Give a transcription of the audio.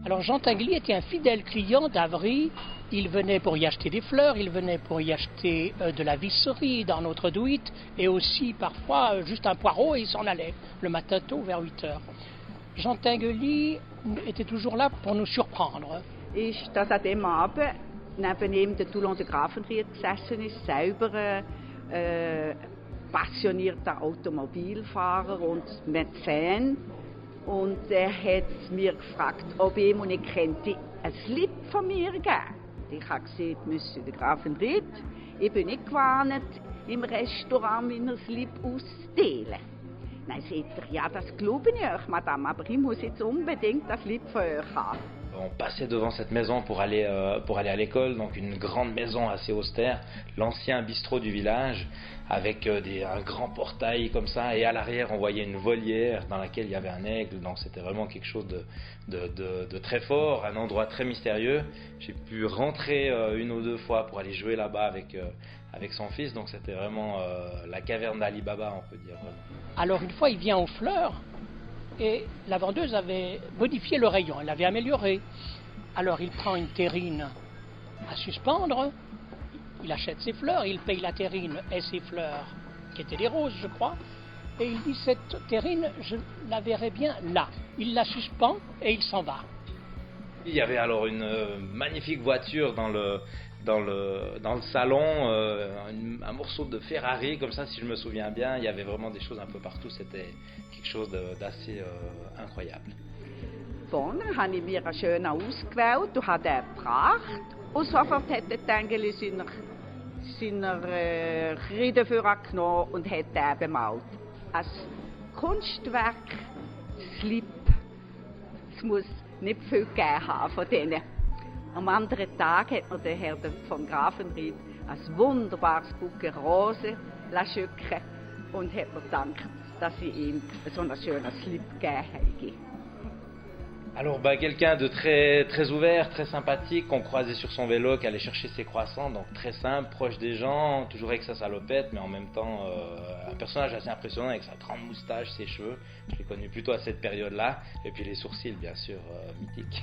Alors Jean Tinguely était un fidèle client d'Avry. Il venait pour y acheter des fleurs, il venait pour y acheter de la visserie dans notre douite et aussi parfois juste un poireau et il s'en allait le matin tôt vers 8 heures. Jean Tinguely était toujours là pour nous surprendre. Ist, dass an dem Abend neben ihm der Toulon de Grafenried gesessen ist, selber passionierter Automobilfahrer und Mäzen. Und er hat mir gefragt, ob ihm und ich könnte einen Slip von mir geben. Ich habe gesagt, Monsieur de Grafenried, ich bin nicht gewarnt, im Restaurant meinen Slip auszuteilen. Nein, sagt er, ja, das glaube ich euch, Madame, aber ich muss jetzt unbedingt einen Slip von euch haben. On passait devant cette maison pour aller à l'école, donc une grande maison assez austère, l'ancien bistrot du village, avec un grand portail comme ça, et à l'arrière on voyait une volière dans laquelle il y avait un aigle, donc c'était vraiment quelque chose de très fort, un endroit très mystérieux. J'ai pu rentrer une ou deux fois pour aller jouer là-bas avec son fils, donc c'était vraiment la caverne d'Ali Baba, on peut dire. Vraiment. Alors une fois il vient aux fleurs, et la vendeuse avait modifié le rayon, elle l'avait amélioré. Alors il prend une terrine à suspendre, il achète ses fleurs, il paye la terrine et ses fleurs, qui étaient des roses je crois, et il dit cette terrine, je la verrai bien là. Il la suspend et il s'en va. Il y avait alors une magnifique voiture dans le salon, un morceau de Ferrari comme ça si je me souviens bien, il y avait vraiment des choses un peu partout, c'était quelque chose d'assez incroyable. Vorne habe ich mir einen schönen ausgewählt und habe den gebracht. Und sofort hat der Tinguely seine Kreide genommen und hat den bemalt. Ein Kunstwerk, Slip, es muss nicht viel gegeben haben von denen. Am anderen Tag hat mir der Herr von Grafenried ein wunderbares Bouquet Rosen schicken und hat mir gedankt, dass ich ihm so einen schönen Slip gegeben habe. Alors quelqu'un de très, très ouvert, très sympathique, qu'on croisait sur son vélo, qui allait chercher ses croissants, donc très simple, proche des gens, toujours avec sa salopette, mais en même temps un personnage assez impressionnant avec sa grande moustache, ses cheveux. Je l'ai connu plutôt à cette période-là, et puis les sourcils bien sûr mythiques.